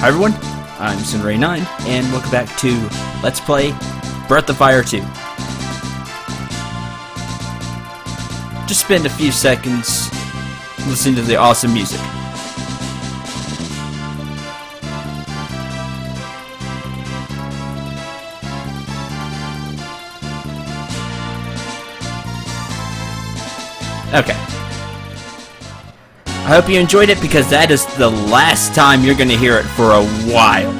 Hi everyone, I'm Sunray9, and welcome back to Let's Play Breath of Fire 2. Just spend a few seconds listening to the awesome music. Okay. I hope you enjoyed it, because that is the last time you're going to hear it for a while.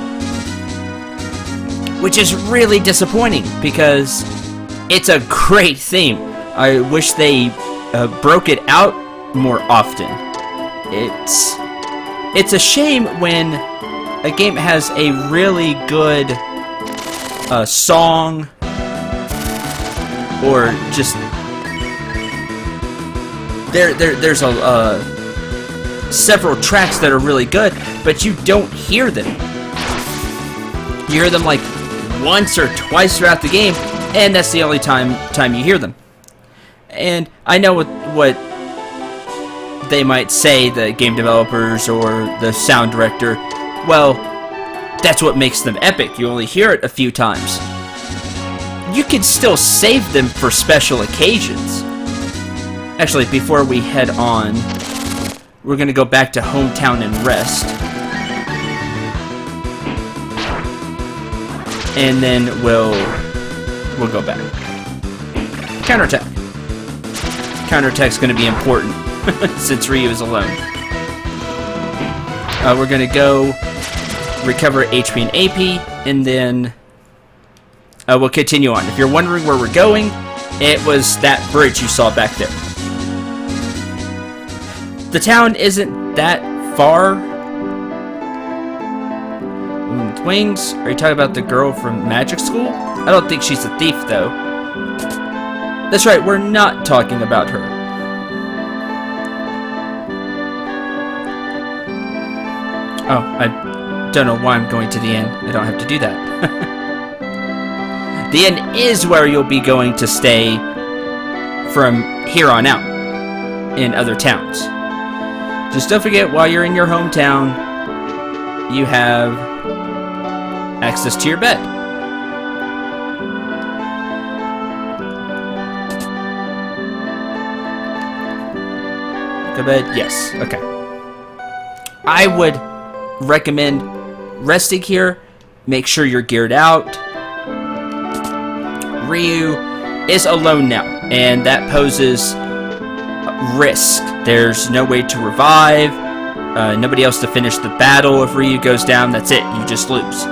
Which is really disappointing, because it's a great theme. I wish they broke it out more often. It's a shame when a game has a really good song, or just there's several tracks that are really good, but you don't hear them. You hear them like once or twice throughout the game, and that's the only time you hear them. And I know what they might say, the game developers or the sound director. Well, that's what makes them epic. You only hear it a few times. You can still save them for special occasions. Actually, before we head on, we're going to go back to hometown and rest. And then we'll go back. Counterattack. Counterattack's going to be important since Ryu is alone. We're going to go recover HP and AP, and then we'll continue on. If you're wondering where we're going, it was that bridge you saw back there. The town isn't that far. Wings? Are you talking about the girl from magic school? I don't think she's a thief, though. That's right, we're not talking about her. Oh, I don't know why I'm going to the inn. I don't have to do that. The inn is where you'll be going to stay from here on out in other towns. Just don't forget, while you're in your hometown, you have access to your bed. Go to bed? Yes. Okay. I would recommend resting here. Make sure you're geared out. Ryu is alone now, and that poses risk. There's no way to revive, nobody else to finish the battle. If Ryu goes down, that's it, you just lose.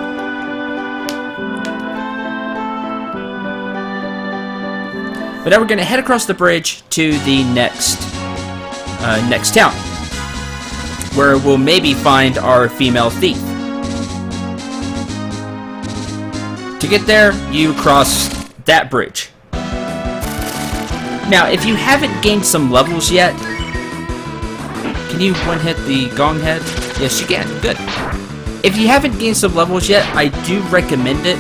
But now we're going to head across the bridge to the next town, where we'll maybe find our female thief. To get there, you cross that bridge. Now, if you haven't gained some levels yet, can you one-hit the gong head? Yes, you can. Good. If you haven't gained some levels yet, I do recommend it,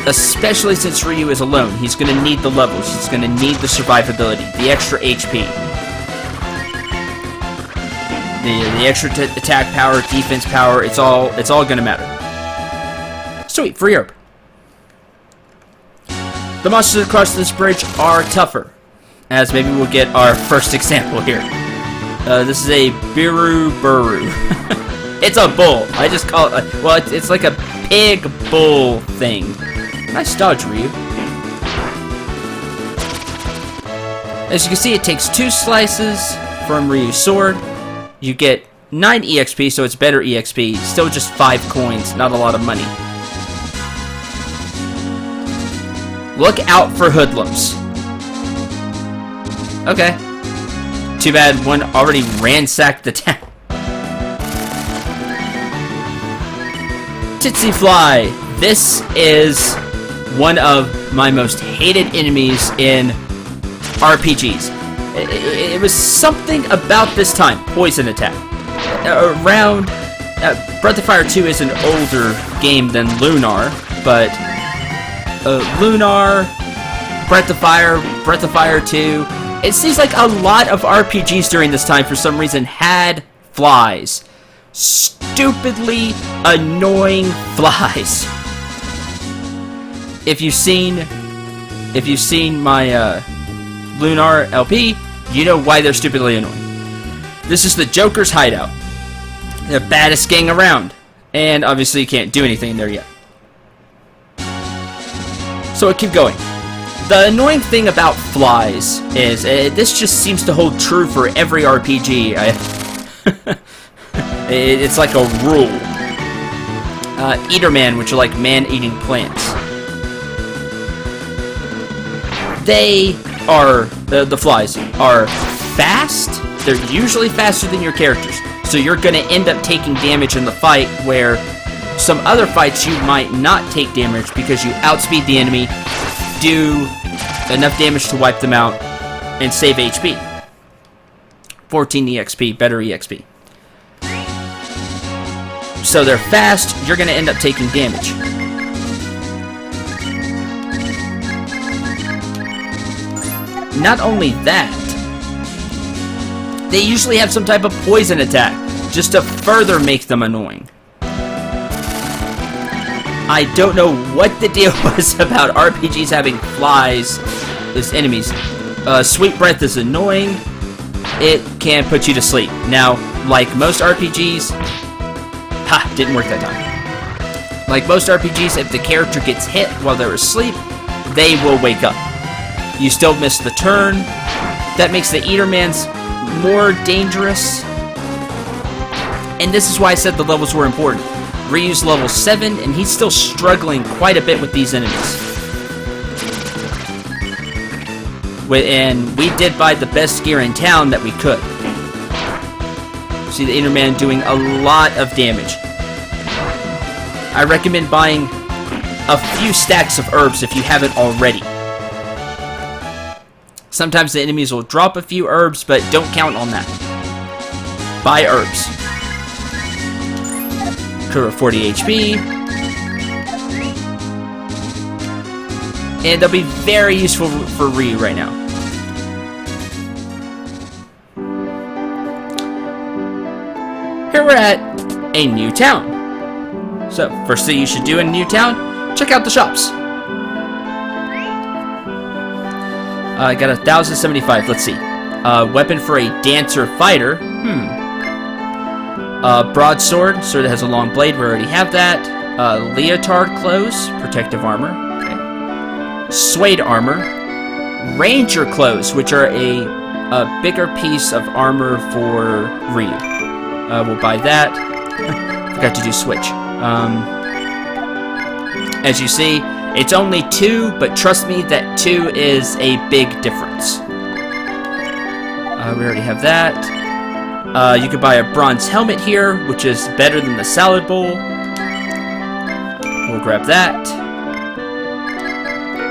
especially since Ryu is alone. He's going to need the levels. He's going to need the survivability, the extra HP, the extra attack power, defense power. It's all going to matter. Sweet, free herb. The monsters across this bridge are tougher, as maybe we'll get our first example here. This is a Biru-Buru. It's a bull. I just call it, well, it's like a pig bull thing. Nice dodge, Ryu. As you can see, it takes 2 slices from Ryu's sword. You get 9 EXP, so it's better EXP. Still just 5 coins, not a lot of money. Look out for hoodlums. Okay. Too bad one already ransacked the town. Tsetse Fly. This is one of my most hated enemies in RPGs. It was something about this time. Poison attack. Around... Breath of Fire 2 is an older game than Lunar, but... Lunar, Breath of Fire 2. It seems like a lot of RPGs during this time, for some reason, had flies. stupidly annoying flies. If you've seen my Lunar LP, you know why they're stupidly annoying. This is the Joker's hideout. The baddest gang around. And obviously you can't do anything there yet. So I keep going. The annoying thing about flies is this just seems to hold true for every RPG. It's like a rule. Eaterman, which are like man-eating plants. They are, the flies, are fast. They're usually faster than your characters. So you're going to end up taking damage in the fight, where some other fights you might not take damage because you outspeed the enemy, do enough damage to wipe them out, and save HP. 14 EXP, better EXP. So they're fast, you're going to end up taking damage. Not only that, they usually have some type of poison attack, just to further make them annoying. I don't know what the deal was about RPGs having flies as enemies. Sweet Breath is annoying. It can put you to sleep. Now, like most RPGs... didn't work that time. Like most RPGs, if the character gets hit while they're asleep, they will wake up. You still miss the turn. That makes the Eatermans more dangerous. And this is why I said the levels were important. Ryu's level 7, and he's still struggling quite a bit with these enemies. And we did buy the best gear in town that we could. See the Eaterman doing a lot of damage. I recommend buying a few stacks of herbs if you haven't already. Sometimes the enemies will drop a few herbs, but don't count on that. Buy herbs. Crew of 40 HP. And they'll be very useful for Ryu right now. Here we're at a new town. So, first thing you should do in a new town, check out the shops. I got 1,075, let's see. Weapon for a dancer fighter. Broadsword, sword that has a long blade, we already have that. Leotard clothes, protective armor. Okay. Suede armor. Ranger clothes, which are a bigger piece of armor for Ryu. We'll buy that. Forgot to do switch. As you see, it's only 2, but trust me, that 2 is a big difference. We already have that. You could buy a bronze helmet here, which is better than the salad bowl. We'll grab that.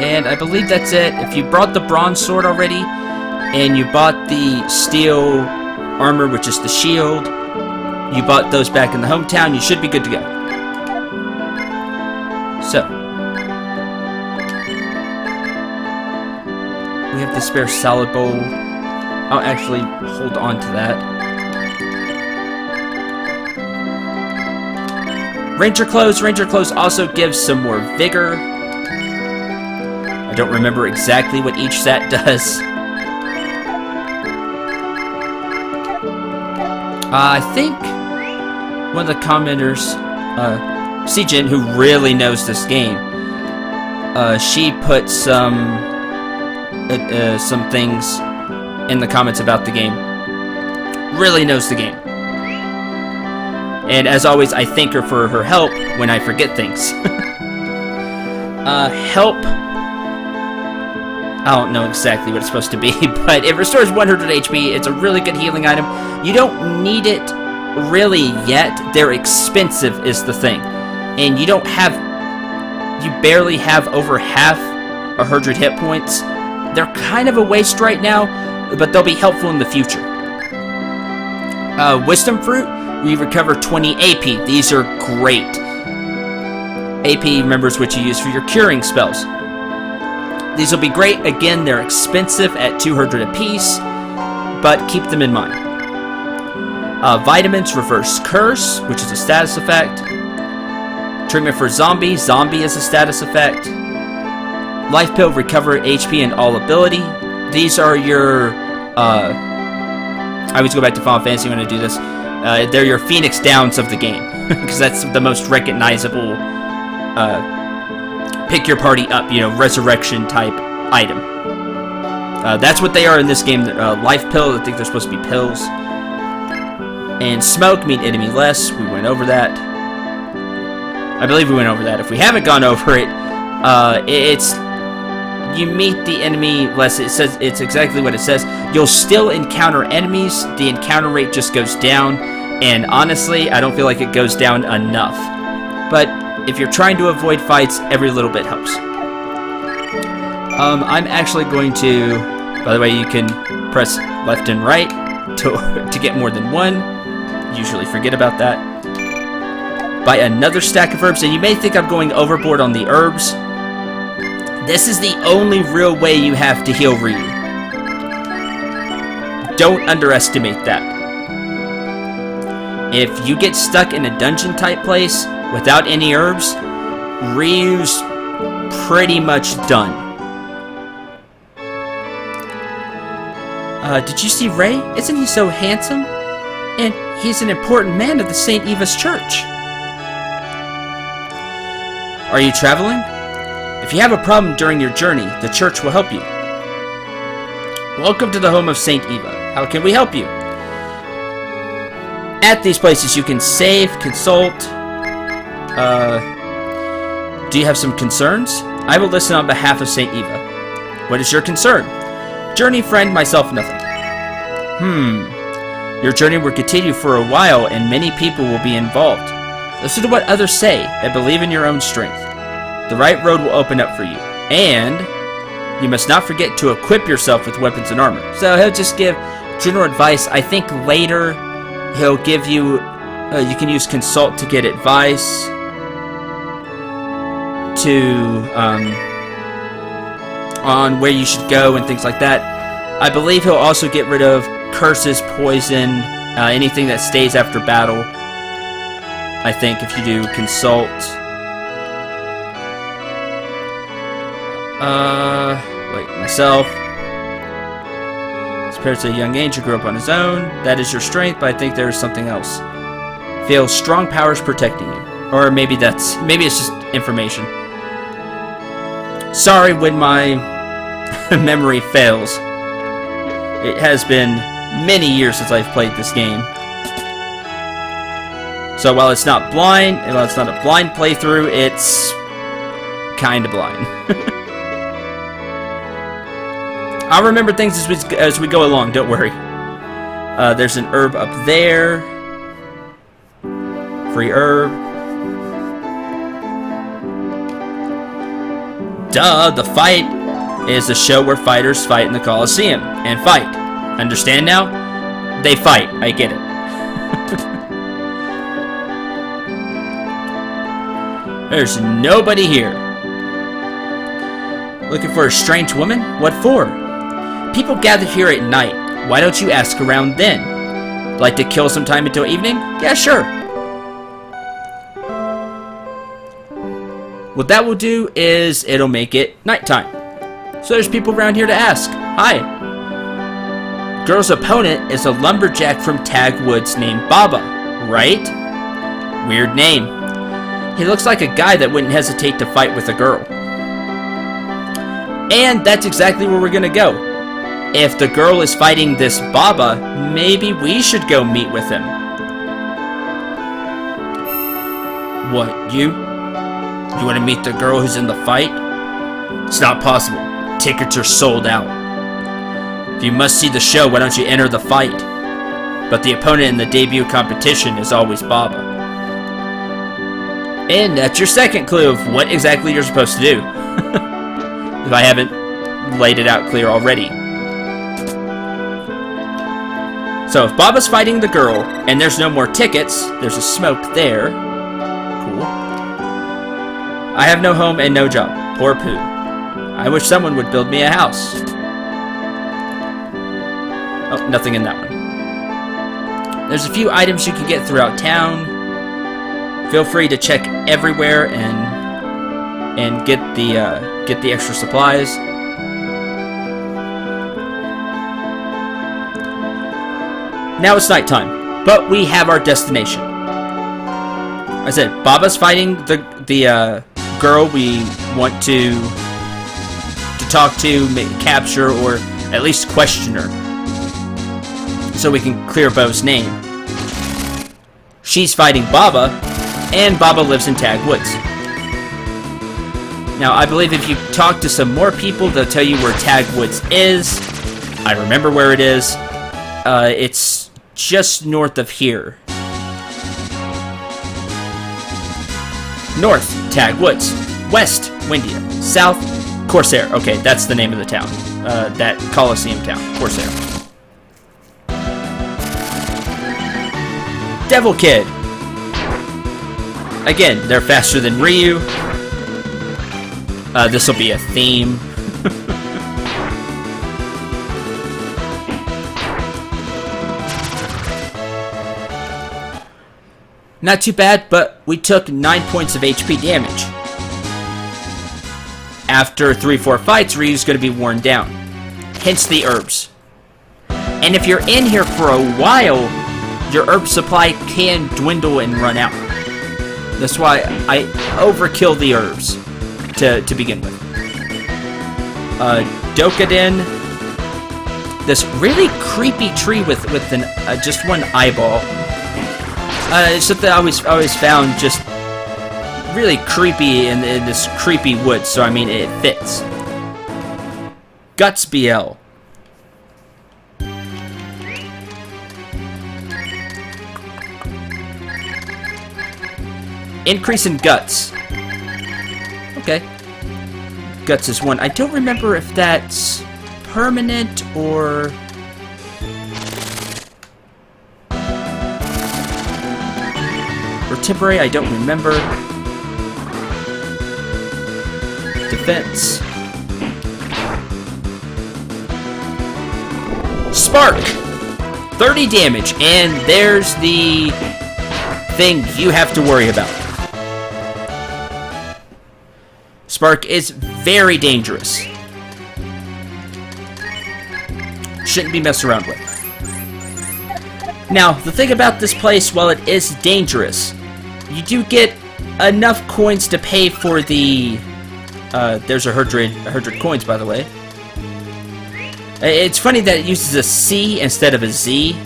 And I believe that's it. If you brought the bronze sword already, and you bought the steel armor, which is the shield, you bought those back in the hometown, you should be good to go. So, we have the spare salad bowl. I'll actually hold on to that. Ranger clothes also gives some more vigor. I don't remember exactly what each set does. I think one of the commenters, Sijin, who really knows this game, she put some things in the comments about the game. Really knows the game. And as always, I thank her for her help when I forget things. Help. I don't know exactly what it's supposed to be, but it restores 100 HP. It's a really good healing item. You don't need it really yet. They're expensive is the thing. And you barely have over half 100 hit points. They're kind of a waste right now, but they'll be helpful in the future. Wisdom Fruit, we recover 20 AP. These are great. AP, remember, is what you use for your curing spells. These will be great. Again, they're expensive at 200 apiece, but keep them in mind. Vitamins reverse curse, which is a status effect. Treatment for zombie is a status effect. Life pill, recover HP and all ability. These are your, I always go back to Final Fantasy when I do this. They're your Phoenix Downs of the game, because that's the most recognizable, pick your party up, resurrection type item. That's what they are in this game. Life pill, I think they're supposed to be pills. And smoke, meet enemy less. We went over that. I believe we went over that. If we haven't gone over it, it's you meet the enemy less. It says it's exactly what it says. You'll still encounter enemies. The encounter rate just goes down. And honestly, I don't feel like it goes down enough. But if you're trying to avoid fights, every little bit helps. I'm actually going to, by the way, you can press left and right to get more than one. Usually forget about that. Buy another stack of herbs, and you may think I'm going overboard on the herbs. This is the only real way you have to heal Ryu. Don't underestimate that. If you get stuck in a dungeon type place without any herbs, Ryu's pretty much done. Did you see Ray? Isn't he so handsome? And he's an important man of the St. Eva's Church. Are you traveling? If you have a problem during your journey, the church will help you. Welcome to the home of St. Eva. How can we help you? At these places you can save, consult. Do you have some concerns? I will listen on behalf of St. Eva. What is your concern? Journey friend, myself, nothing. Your journey will continue for a while and many people will be involved. Listen to what others say and believe in your own strength. The right road will open up for you. And you must not forget to equip yourself with weapons and armor. So he'll just give general advice. I think later he'll give you, you can use consult to get advice. On where you should go and things like that. I believe he'll also get rid of curses, poison, anything that stays after battle. I think if you do consult. Like myself. His parents at a young age, he grew up on his own. That is your strength, but I think there is something else. Feel strong powers protecting you. Or maybe it's just information. Sorry when my memory fails. It has been many years since I've played this game. So while it's not a blind playthrough, it's kinda blind. I'll remember things as we go along, don't worry. There's an herb up there. Free herb. Duh, the fight is a show where fighters fight in the Coliseum. And fight. Understand now? They fight. I get it. There's nobody here. Looking for a strange woman? What for? People gather here at night. Why don't you ask around then? Like to kill some time until evening? Yeah, sure. What that will do is it'll make it nighttime. So there's people around here to ask. Hi. Girl's opponent is a lumberjack from Tag Woods named Baba, right? Weird name. He looks like a guy that wouldn't hesitate to fight with a girl. And that's exactly where we're gonna go. If the girl is fighting this Baba, maybe we should go meet with him. What, you? You want to meet the girl who's in the fight? It's not possible. Tickets are sold out. If you must see the show, why don't you enter the fight? But the opponent in the debut competition is always Baba. And that's your second clue of what exactly you're supposed to do. If I haven't laid it out clear already. So if Baba's fighting the girl, and there's no more tickets, there's a smoke there. Cool. I have no home and no job. Poor poo. I wish someone would build me a house. Oh, nothing in that one. There's a few items you can get throughout town. Feel free to check everywhere and get the extra supplies. Now it's nighttime, but we have our destination. I said Baba's fighting the girl we want to talk to, capture, or at least question her, so we can clear Bo's name. She's fighting Baba, and Baba lives in Tag Woods. Now, I believe if you talk to some more people, they'll tell you where Tag Woods is. I remember where it is. It's just north of here. North, Tag Woods. West, Windia. South, Coursair. Okay, that's the name of the town. That Coliseum town, Coursair. Devil Kid. Again, they're faster than Ryu. This will be a theme. Not too bad, but we took 9 points of HP damage. After 3-4 fights, Ryu's going to be worn down. Hence the herbs. And if you're in here for a while, your herb supply can dwindle and run out. That's why I overkill the herbs to begin with. Dokuden. This really creepy tree with just one eyeball. It's something I always found just really creepy in this creepy woods, so I mean it fits. Guts BL. Increase in guts. Okay. Guts is 1. I don't remember if that's permanent or... temporary, I don't remember. Defense. Spark! 30 damage, and there's the thing you have to worry about. Spark is very dangerous. Shouldn't be messed around with. Now, the thing about this place, while it is dangerous, you do get enough coins to pay for the... there's 100 coins, by the way. It's funny that it uses a C instead of a Z.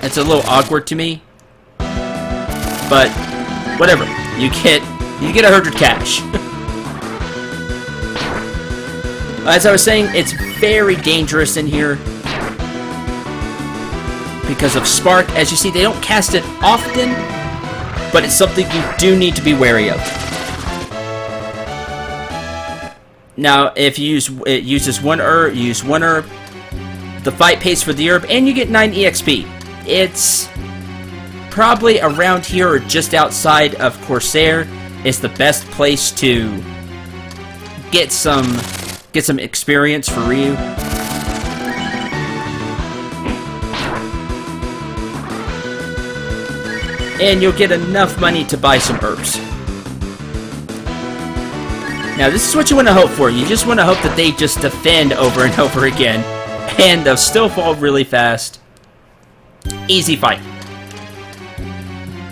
It's a little awkward to me. But, whatever. You get 100 cash. As I was saying, it's very dangerous in here. Because of Spark. As you see, they don't cast it often, but it's something you do need to be wary of. Now, if you it uses one herb, you use one herb, the fight pays for the herb, and you get 9 EXP. It's probably around here or just outside of Corsair is the best place to get some experience for Ryu. And you'll get enough money to buy some herbs. Now, this is what you want to hope for. You just want to hope that they just defend over and over again. And they'll still fall really fast. Easy fight.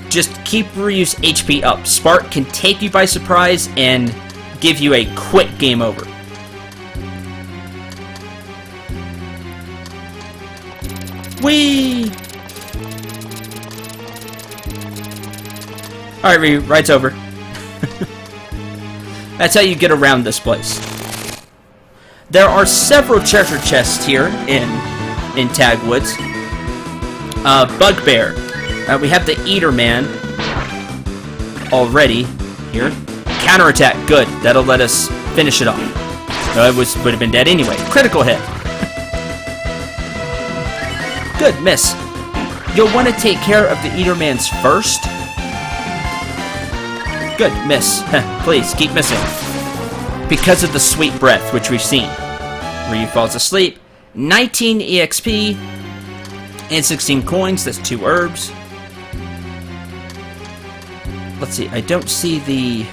Just keep Ryu's HP up. Spark can take you by surprise and give you a quick game over. Whee! Alright, Ryu, ride's over. That's how you get around this place. There are several treasure chests here in Tag Woods. Bugbear. We have the Eater Man already here. Counterattack, good. That'll let us finish it off. It would have been dead anyway. Critical hit. Good, miss. You'll want to take care of the Eater Mans first. Good, miss. Please, keep missing. Because of the sweet breath, which we've seen. Ryu falls asleep. 19 EXP. And 16 coins, that's 2 herbs. Let's see, I don't see the...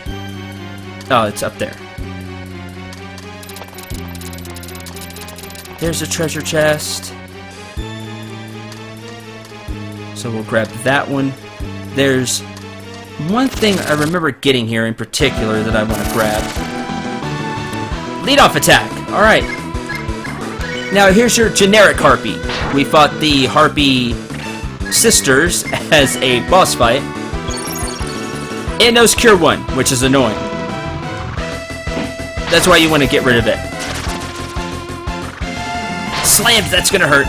Oh, it's up there. There's a treasure chest. So we'll grab that one. There's one thing I remember getting here in particular that I want to grab. Lead off attack. Alright. Now here's your generic harpy. We fought the harpy sisters as a boss fight. It knows Cure 1, which is annoying. That's why you want to get rid of it. Slams, that's gonna hurt.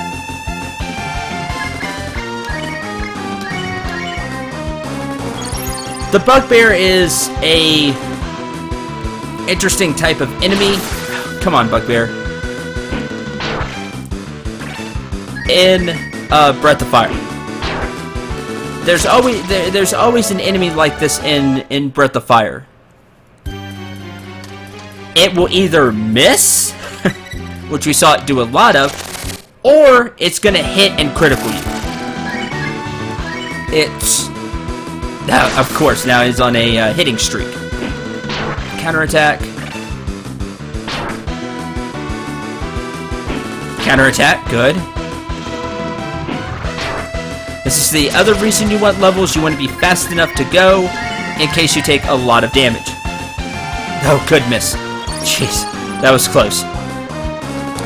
The bugbear is a interesting type of enemy. Come on, bugbear. In Breath of Fire. There's always an enemy like this in Breath of Fire. It will either miss, which we saw it do a lot of, or it's gonna hit and critical you. It's of course now is on a hitting streak. Counterattack. Counterattack, good. This is the other reason you want levels. You want to be fast enough to go in case you take a lot of damage. Oh, good miss. Jeez, that was close.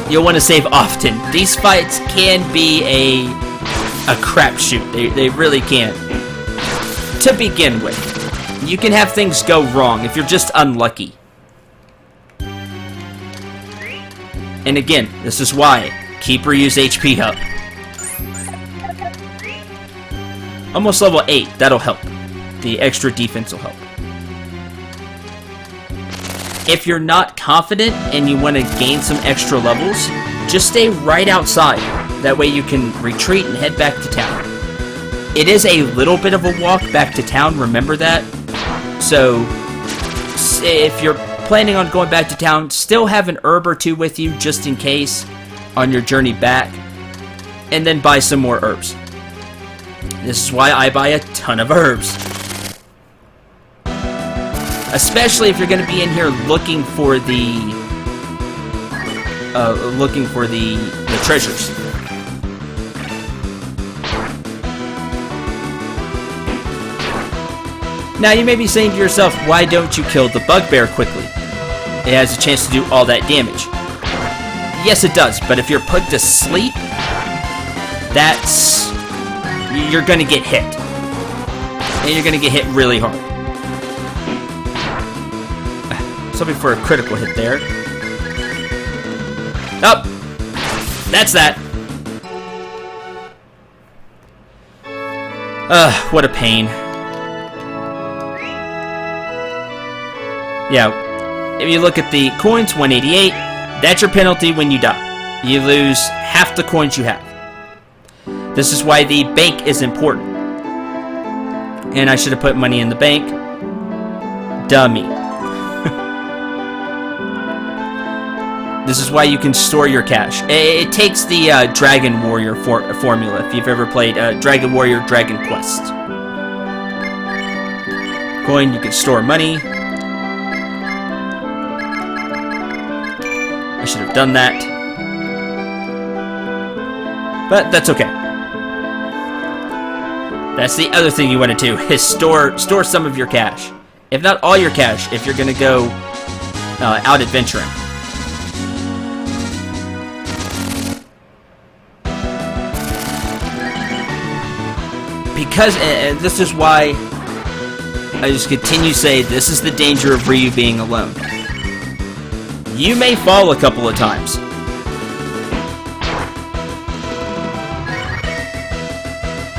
You'll want to save often. These fights can be a crapshoot. They really can. To begin with, you can have things go wrong if you're just unlucky. And again, this is why keep or use HP up. Almost level 8, that'll help. The extra defense will help. If you're not confident and you want to gain some extra levels, just stay right outside. That way you can retreat and head back to town. It is a little bit of a walk back to town, remember that. So, if you're planning on going back to town, still have an herb or two with you just in case on your journey back. And then buy some more herbs. This is why I buy a ton of herbs. Especially if you're going to be in here looking for the treasures. Now you may be saying to yourself, why don't you kill the bugbear quickly? It has a chance to do all that damage. Yes, it does, but if you're put to sleep, you're gonna get hit. And you're gonna get hit really hard. Something for a critical hit there. Oh! That's that. What a pain. Yeah, if you look at the coins, 188, that's your penalty when you die. You lose half the coins you have. This is why the bank is important. And I should have put money in the bank. Dummy. This is why you can store your cash. It takes the Dragon Warrior formula, if you've ever played Dragon Warrior Dragon Quest. Coin, you can store money. I should have done that. But that's okay. That's the other thing you want to do, is store some of your cash. If not all your cash, if you're going to go out adventuring. Because, and this is why I just continue to say, this is the danger of Ryu being alone. You may fall a couple of times.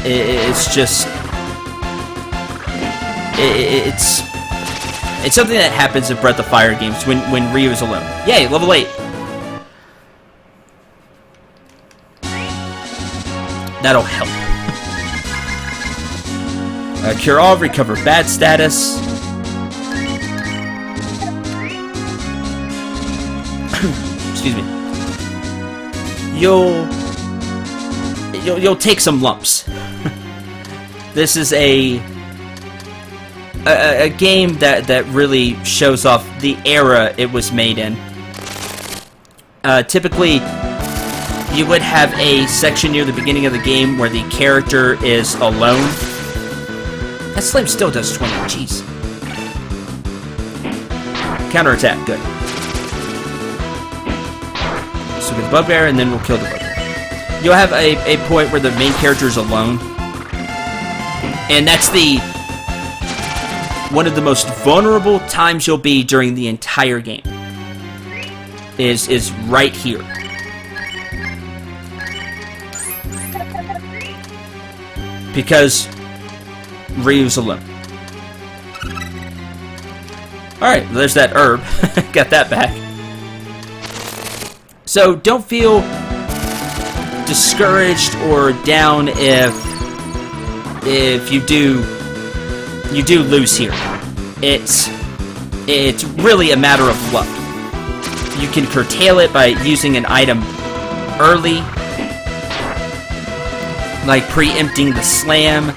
It's just... It's something that happens in Breath of Fire games when Ryu is alone. Yay, level 8. That'll help. Cure all, recover bad status. Excuse me. you'll take some lumps. This is a game that really shows off the era it was made in. Typically, you would have a section near the beginning of the game where the character is alone. That slam still does 20. Jeez. Counterattack. Good. So get the bugbear, and then we'll kill the bugbear. You'll have a point where the main character is alone. And that's one of the most vulnerable times you'll be during the entire game. Is right here. Because Ryu's alone. Alright, there's that herb. Got that back. So don't feel discouraged or down if you do lose here. It's really a matter of luck. You can curtail it by using an item early, like preempting the slam.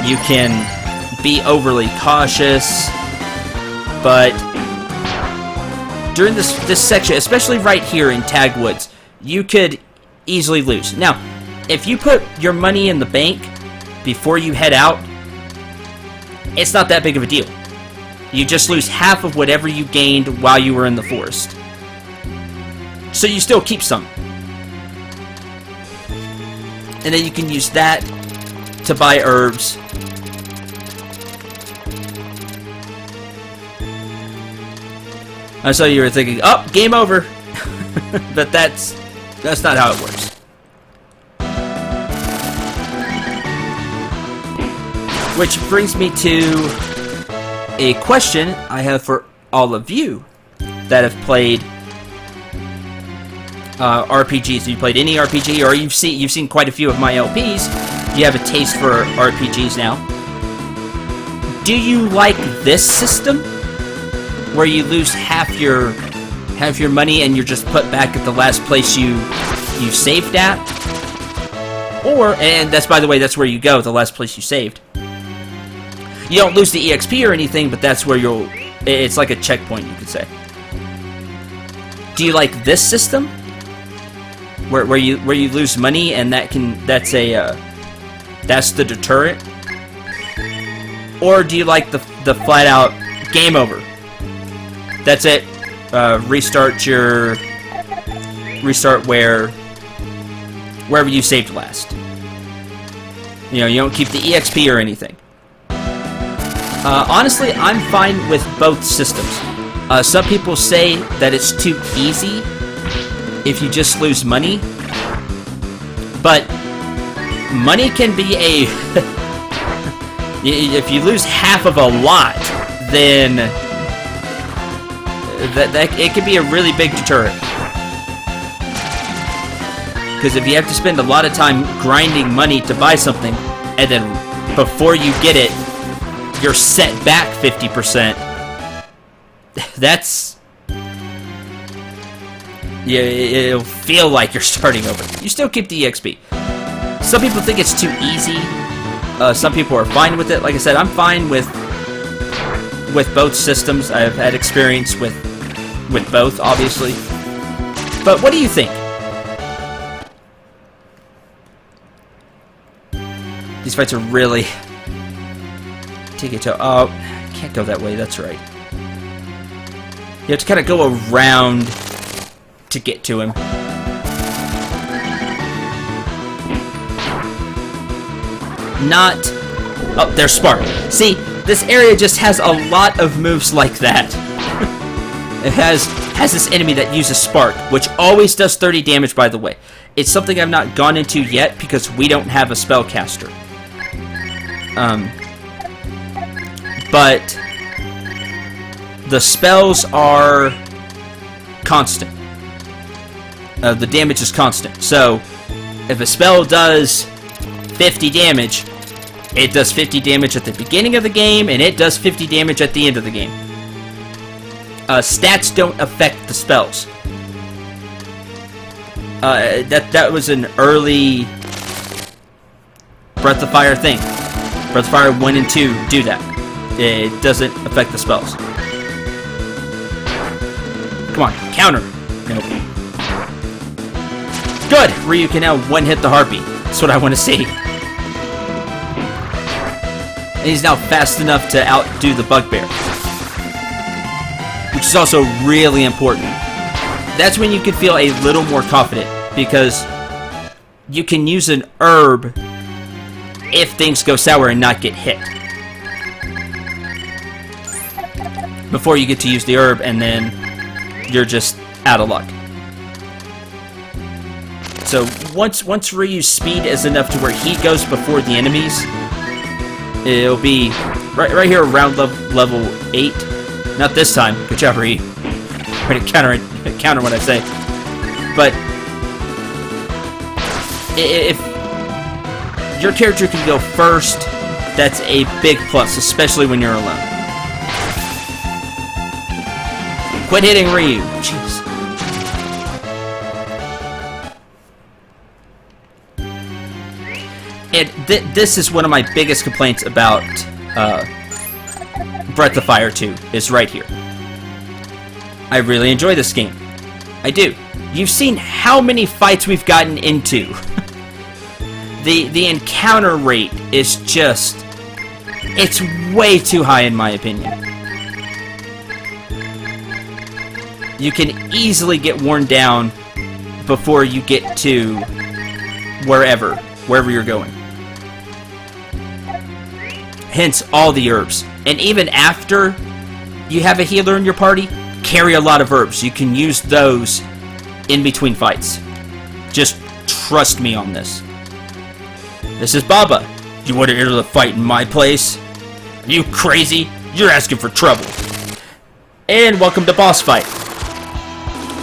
You can be overly cautious, but during this section, especially right here in Tag Woods, you could easily lose. Now, if you put your money in the bank before you head out, it's not that big of a deal. You just lose half of whatever you gained while you were in the forest. So you still keep some. And then you can use that to buy herbs. So you were thinking, oh, game over. But that's not how it works. Which brings me to a question I have for all of you that have played RPGs. Have you played any RPG, or you've seen quite a few of my LPs? You have a taste for RPGs now. Do you like this system, where you lose half your money and you're just put back at the last place you saved at? Or, and that's, by the way, that's where you go, the last place you saved. You don't lose the EXP or anything, but that's where it's like a checkpoint, you could say. Do you like this system, where you lose money and that's the deterrent? Or do you like the flat out game over? That's it. Restart wherever you saved last. You know, you don't keep the EXP or anything. Honestly, I'm fine with both systems. Some people say that it's too easy if you just lose money, but money can be a... if you lose half of a lot, then that it can be a really big deterrent. Because if you have to spend a lot of time grinding money to buy something, and then before you get it, you're set back 50%, that's... yeah, it'll feel like you're starting over. You still keep the EXP. Some people think it's too easy. Some people are fine with it. Like I said, I'm fine with both systems. I've had experience with both, obviously. But what do you think? These fights are really... take it to... oh, can't go that way, that's right. You have to kind of go around to get to him. Not... oh, there's Spark. See, this area just has a lot of moves like that. It has this enemy that uses Spark, which always does 30 damage, by the way. It's something I've not gone into yet because we don't have a spellcaster. But the spells are constant. The damage is constant. So if a spell does 50 damage, it does 50 damage at the beginning of the game, and it does 50 damage at the end of the game. Stats don't affect the spells. That was an early Breath of Fire thing. Breath of Fire 1 and 2 do that. It doesn't affect the spells. Come on, counter. Nope. Good! Ryu can now one-hit the Harpy. That's what I want to see. And he's now fast enough to outdo the Bugbear. Which is also really important. That's when you can feel a little more confident, because you can use an herb if things go sour and not get hit. Before you get to use the herb, and then you're just out of luck. So once Ryu's speed is enough to where he goes before the enemies, it'll be right here around level 8. Not this time. Good job, Ryu. Try to counter what I say. But if your character can go first, that's a big plus, especially when you're alone. Quit hitting Ryu. Jeez. And this is one of my biggest complaints about Breath of Fire 2, is right here. I really enjoy this game. I do. You've seen how many fights we've gotten into. The encounter rate is just... it's way too high in my opinion. You can easily get worn down before you get to wherever you're going. Hence all the herbs. And even after you have a healer in your party, carry a lot of herbs. You can use those in between fights. Just trust me on this. This is Baba. You want to enter the fight in my place? Are you crazy? You're asking for trouble. And welcome to boss fight.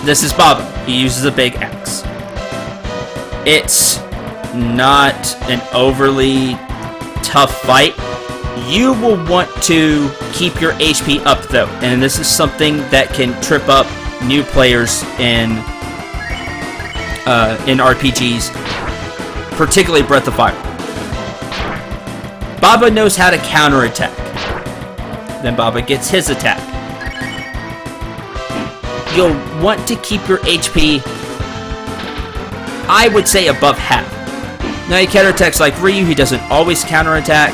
This is Baba. He uses a big axe. It's not an overly tough fight. You will want to keep your HP up though, and this is something that can trip up new players in RPGs, particularly Breath of Fire. Baba knows how to counterattack. Then Baba gets his attack. You'll want to keep your HP, I would say, above half. Now he counterattacks like Ryu, he doesn't always counterattack.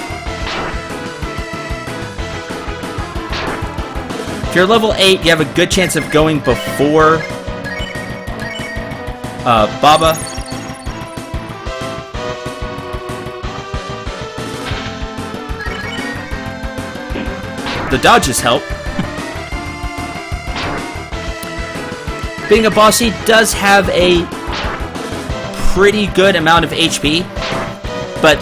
If you're level 8, you have a good chance of going before Baba. The dodges help. Being a boss, he does have a pretty good amount of HP, but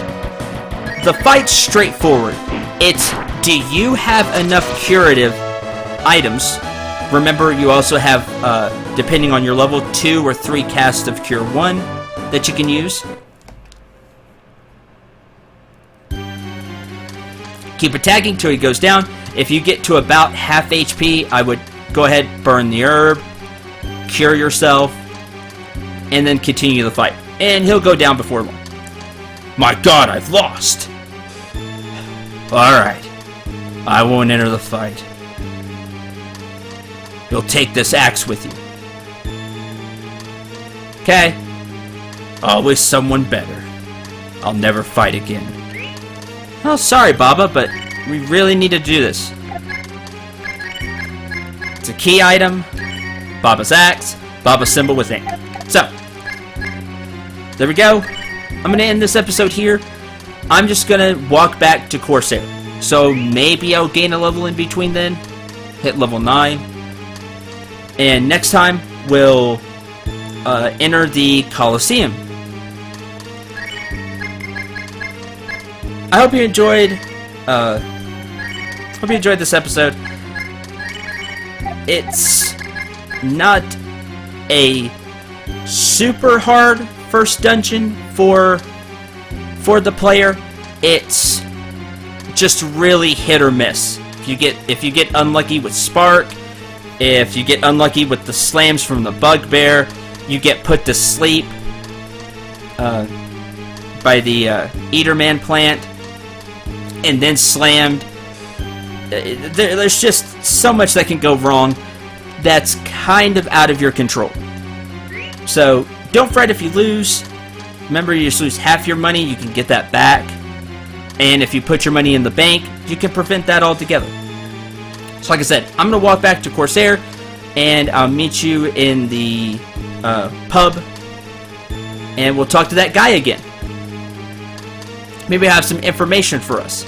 the fight's straightforward. It's, do you have enough curative items? Remember, you also have, depending on your level, 2 or 3 casts of Cure 1 that you can use. Keep attacking till he goes down. If you get to about half HP, I would go ahead, burn the herb, cure yourself, and then continue the fight. And he'll go down before long. My god, I've lost! Alright. I won't enter the fight. You'll take this axe with you. Okay. Always someone better. I'll never fight again. Oh, sorry, Baba, but we really need to do this. It's a key item. Baba's axe. Baba's symbol with ink. So, there we go. I'm going to end this episode here. I'm just going to walk back to Corsair. So, maybe I'll gain a level in between then. Hit level 9. And next time, we'll enter the Colosseum. I hope you enjoyed this episode. It's not a super hard first dungeon for the player. It's just really hit or miss. If you get unlucky with Spark, if you get unlucky with the slams from the Bugbear, you get put to sleep. by the Eaterman plant and then slammed. There's just so much that can go wrong that's kind of out of your control. So don't fret if you lose. Remember, you just lose half your money, you can get that back. And if you put your money in the bank, you can prevent that altogether. So like I said, I'm going to walk back to Corsair, and I'll meet you in the pub, and we'll talk to that guy again. Maybe have some information for us.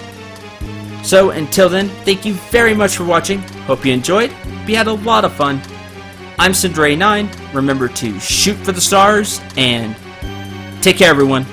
So until then, thank you very much for watching. Hope you enjoyed. We had a lot of fun. I'm Sindray9. Remember to shoot for the stars, and take care, everyone.